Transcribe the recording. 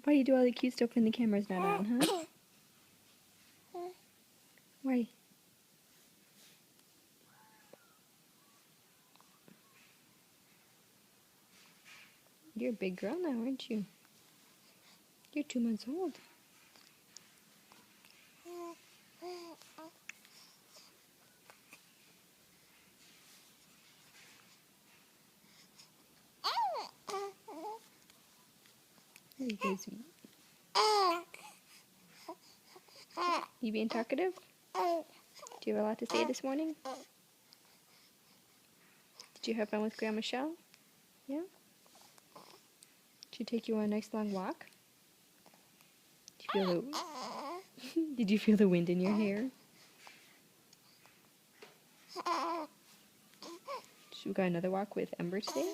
Why do you do all the cute stuff when the camera's not on, huh? Why? You're a big girl now, aren't you? You're 2 months old. There you go, sweet. You being talkative? Do you have a lot to say this morning? Did you have fun with Grandma Shell? Yeah? Did she take you on a nice long walk? Did you feel the wind in your hair? So we got another walk with Ember today?